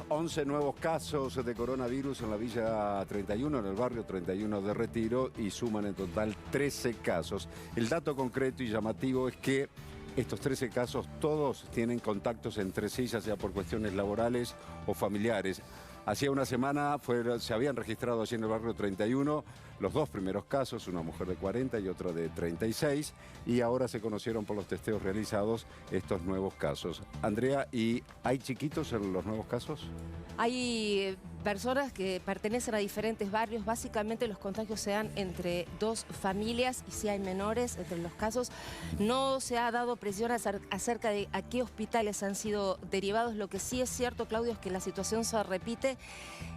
11 nuevos casos de coronavirus en la Villa 31, en el barrio 31 de Retiro, y suman en total 13 casos. El dato concreto y llamativo es que estos 13 casos todos tienen contactos entre sí, ya sea por cuestiones laborales o familiares. Hacía una semana se habían registrado allí en el barrio 31 los dos primeros casos, una mujer de 40 y otra de 36, y ahora se conocieron por los testeos realizados estos nuevos casos. Andrea, ¿y hay chiquitos en los nuevos casos? Hay personas que pertenecen a diferentes barrios. Básicamente los contagios se dan entre dos familias y si hay menores entre los casos. No se ha dado precisión acerca de a qué hospitales han sido derivados. Lo que sí es cierto, Claudio, es que la situación se repite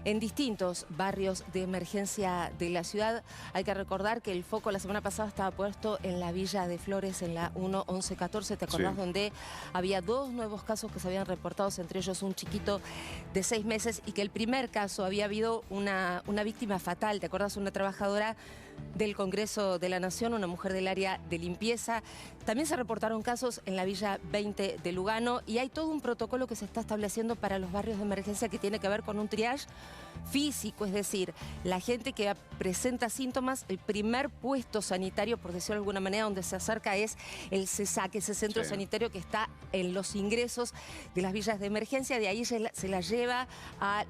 en distintos barrios de emergencia de la ciudad. Hay que recordar que el foco la semana pasada estaba puesto en la Villa de Flores, en la 1-11-14, ¿te acordás? Sí. Donde había dos nuevos casos que se habían reportado, entre ellos un chiquito de 6 meses, y que el primer caso había habido una víctima fatal, ¿te acordás? Una trabajadora del Congreso de la Nación, una mujer del área de limpieza. También se reportaron casos en la Villa 20 de Lugano, y hay todo un protocolo que se está estableciendo para los barrios de emergencia que tiene que ver con un triage físico, es decir, la gente que presenta síntomas, el primer puesto sanitario, por decirlo de alguna manera, donde se acerca es el CESAC, ese centro sanitario que está en los ingresos de las villas de emergencia. De ahí se la lleva a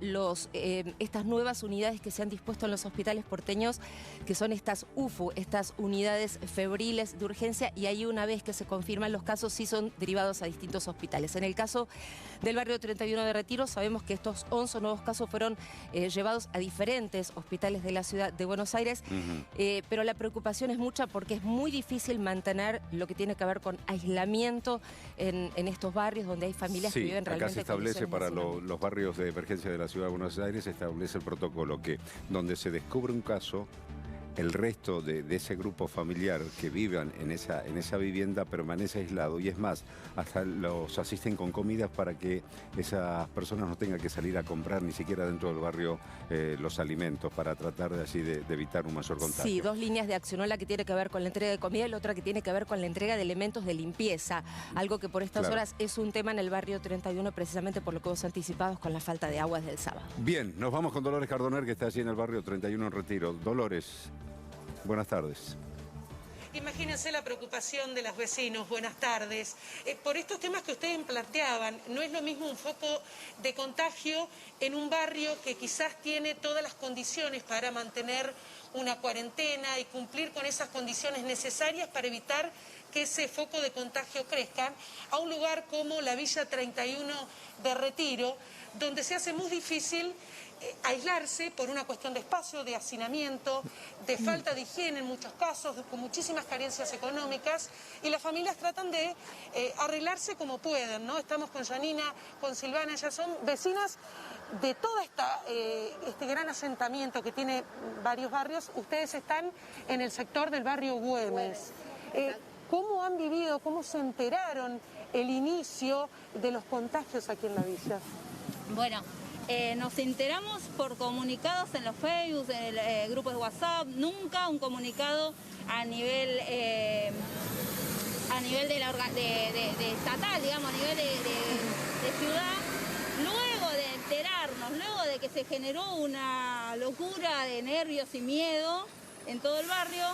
estas nuevas unidades que se han dispuesto en los hospitales porteños, que son estas UFU, estas unidades febriles de urgencia, y ahí una vez que se confirman los casos sí son derivados a distintos hospitales. En el caso del barrio 31 de Retiro sabemos que estos 11 nuevos casos fueron llevados a diferentes hospitales de la ciudad de Buenos Aires, pero la preocupación es mucha porque es muy difícil mantener lo que tiene que ver con aislamiento en estos barrios donde hay familias que viven realmente. Acá se establece para los barrios de emergencia de la ciudad de Buenos Aires, se establece el protocolo que donde se descubre un caso, el resto de ese grupo familiar que vivan en esa vivienda permanece aislado, y es más, hasta los asisten con comidas para que esas personas no tengan que salir a comprar ni siquiera dentro del barrio los alimentos, para tratar de evitar un mayor contagio. Sí, dos líneas de acción, una que tiene que ver con la entrega de comida y la otra que tiene que ver con la entrega de elementos de limpieza, algo que por estas horas es un tema en el barrio 31, precisamente por lo que vos anticipabas con la falta de agua desde el sábado. Bien, nos vamos con Dolores Cardoner, que está allí en el barrio 31 en Retiro. Dolores, buenas tardes. Imagínense la preocupación de los vecinos, buenas tardes. Por estos temas que ustedes planteaban, no es lo mismo un foco de contagio en un barrio que quizás tiene todas las condiciones para mantener una cuarentena y cumplir con esas condiciones necesarias para evitar que ese foco de contagio crezca, a un lugar como la Villa 31 de Retiro, donde se hace muy difícil aislarse por una cuestión de espacio, de hacinamiento, de falta de higiene en muchos casos, con muchísimas carencias económicas, y las familias tratan de arreglarse como pueden, ¿no? Estamos con Janina, con Silvana, ellas son vecinas de todo este gran asentamiento que tiene varios barrios. Ustedes están en el sector del barrio Güemes. ¿Cómo han vivido, cómo se enteraron el inicio de los contagios aquí en la villa? Bueno, nos enteramos por comunicados en los Facebook, en el grupo de WhatsApp, nunca un comunicado a nivel de estatal, digamos, a nivel de ciudad. Luego de enterarnos, luego de que se generó una locura de nervios y miedo en todo el barrio,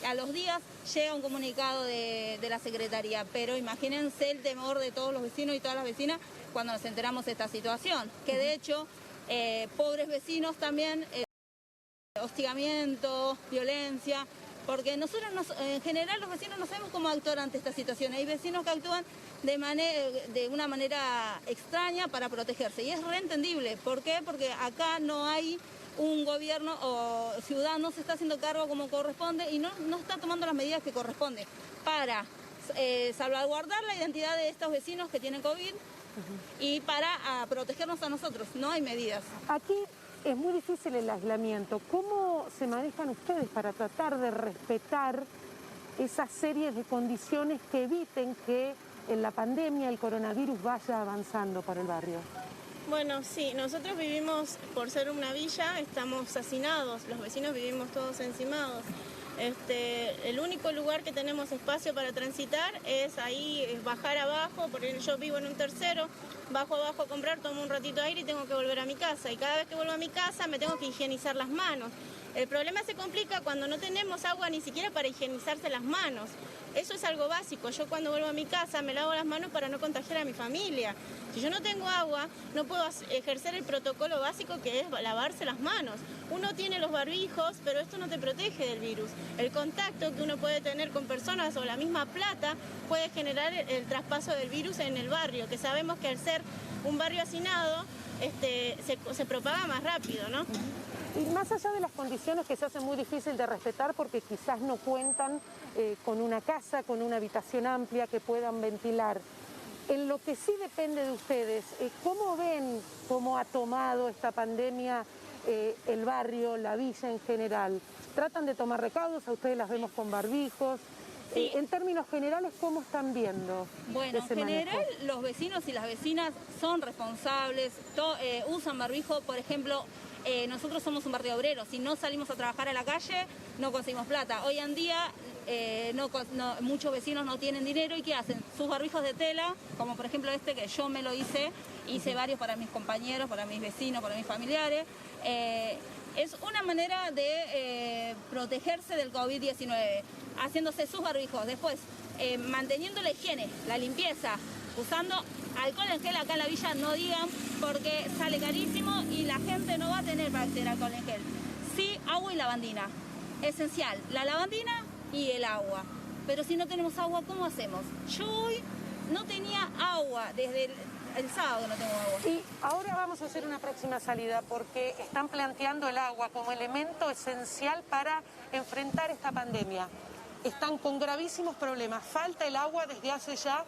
a los días llega un comunicado de la Secretaría, pero imagínense el temor de todos los vecinos y todas las vecinas cuando nos enteramos de esta situación, que de hecho, pobres vecinos también, hostigamiento, violencia, porque nosotros en general los vecinos no sabemos cómo actuar ante esta situación. Hay vecinos que actúan de una manera extraña para protegerse, y es reentendible. ¿Por qué? Porque acá no hay un gobierno o ciudad, no se está haciendo cargo como corresponde y no está tomando las medidas que corresponden para salvaguardar la identidad de estos vecinos que tienen COVID y para protegernos a nosotros. No hay medidas. Aquí es muy difícil el aislamiento. ¿Cómo se manejan ustedes para tratar de respetar esa serie de condiciones que eviten que en la pandemia el coronavirus vaya avanzando por el barrio? Bueno, sí, nosotros vivimos, por ser una villa, estamos hacinados, los vecinos vivimos todos encimados. El único lugar que tenemos espacio para transitar es ahí, es bajar abajo, porque yo vivo en un tercero, bajo abajo a comprar, tomo un ratito de aire y tengo que volver a mi casa. Y cada vez que vuelvo a mi casa me tengo que higienizar las manos. El problema se complica cuando no tenemos agua ni siquiera para higienizarse las manos. Eso es algo básico. Yo cuando vuelvo a mi casa me lavo las manos para no contagiar a mi familia. Si yo no tengo agua, no puedo ejercer el protocolo básico que es lavarse las manos. Uno tiene los barbijos, pero esto no te protege del virus. El contacto que uno puede tener con personas o la misma plata puede generar el traspaso del virus en el barrio, que sabemos que al ser un barrio hacinado se propaga más rápido, ¿no? Y más allá de las condiciones que se hacen muy difícil de respetar porque quizás no cuentan con una casa, con una habitación amplia que puedan ventilar, en lo que sí depende de ustedes, ¿cómo ven cómo ha tomado esta pandemia el barrio, la villa en general? ¿Tratan de tomar recaudos? A ustedes las vemos con barbijos. Sí. En términos generales, ¿cómo están viendo? Bueno, en ese general manejo? los vecinos y las vecinas son responsables, usan barbijo, por ejemplo, nosotros somos un barrio obrero, si no salimos a trabajar a la calle no conseguimos plata. Hoy en día muchos vecinos no tienen dinero y ¿qué hacen? Sus barbijos de tela, como por ejemplo este que yo me lo hice varios para mis compañeros, para mis vecinos, para mis familiares. Es una manera de protegerse del COVID-19, haciéndose sus barbijos, después manteniendo la higiene, la limpieza, usando alcohol en gel acá en la villa, no digan, porque sale carísimo y la gente no va a tener para tener alcohol en gel. Sí, agua y lavandina, esencial, la lavandina y el agua. Pero si no tenemos agua, ¿cómo hacemos? Yo hoy no tenía agua, desde el sábado no tengo agua. Y ahora vamos a hacer una próxima salida porque están planteando el agua como elemento esencial para enfrentar esta pandemia. Están con gravísimos problemas. Falta el agua desde hace ya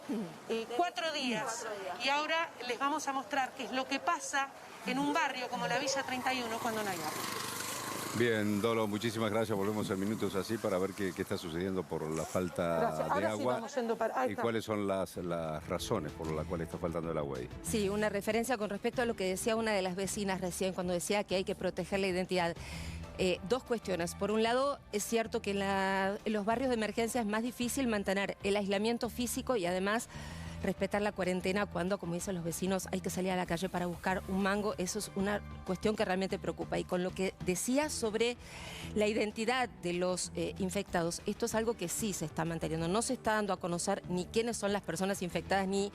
4 días. Y ahora les vamos a mostrar qué es lo que pasa en un barrio como la Villa 31 cuando no hay agua. Bien, Dolo, muchísimas gracias. Volvemos en minutos así para ver qué está sucediendo por la falta Gracias. de Ahora sí agua vamos yendo para... Ahí y está. cuáles son las razones por las cuales está faltando el agua ahí. Sí, una referencia con respecto a lo que decía una de las vecinas recién cuando decía que hay que proteger la identidad. Dos cuestiones. Por un lado, es cierto que en los barrios de emergencia es más difícil mantener el aislamiento físico y además respetar la cuarentena cuando, como dicen los vecinos, hay que salir a la calle para buscar un mango. Eso es una cuestión que realmente preocupa. Y con lo que decía sobre la identidad de los infectados, esto es algo que sí se está manteniendo. No se está dando a conocer ni quiénes son las personas infectadas, ni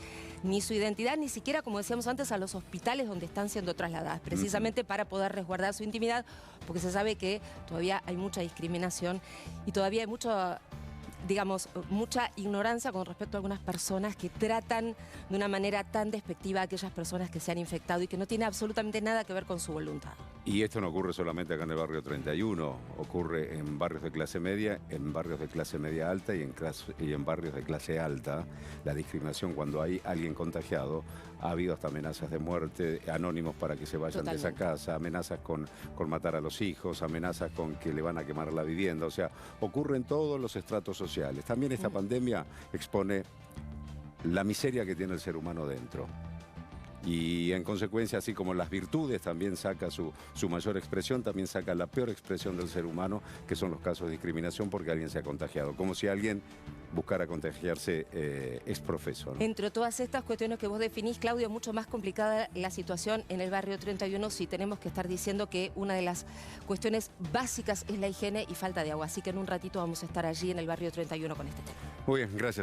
su identidad, ni siquiera, como decíamos antes, a los hospitales donde están siendo trasladadas, precisamente para poder resguardar su intimidad, porque se sabe que todavía hay mucha discriminación y todavía hay mucha ignorancia con respecto a algunas personas que tratan de una manera tan despectiva a aquellas personas que se han infectado y que no tiene absolutamente nada que ver con su voluntad. Y esto no ocurre solamente acá en el barrio 31, ocurre en barrios de clase media, en barrios de clase media alta y en barrios de clase alta. La discriminación cuando hay alguien contagiado, ha habido hasta amenazas de muerte, anónimos para que se vayan de esa casa, amenazas con matar a los hijos, amenazas con que le van a quemar la vivienda. O sea, ocurre en todos los estratos sociales. También esta pandemia expone la miseria que tiene el ser humano dentro. Y en consecuencia, así como las virtudes también saca su mayor expresión, también saca la peor expresión del ser humano, que son los casos de discriminación porque alguien se ha contagiado. Como si alguien buscara contagiarse es profeso, ¿no? Entre todas estas cuestiones que vos definís, Claudio, mucho más complicada la situación en el barrio 31, si tenemos que estar diciendo que una de las cuestiones básicas es la higiene y falta de agua. Así que en un ratito vamos a estar allí en el barrio 31 con este tema. Muy bien, gracias.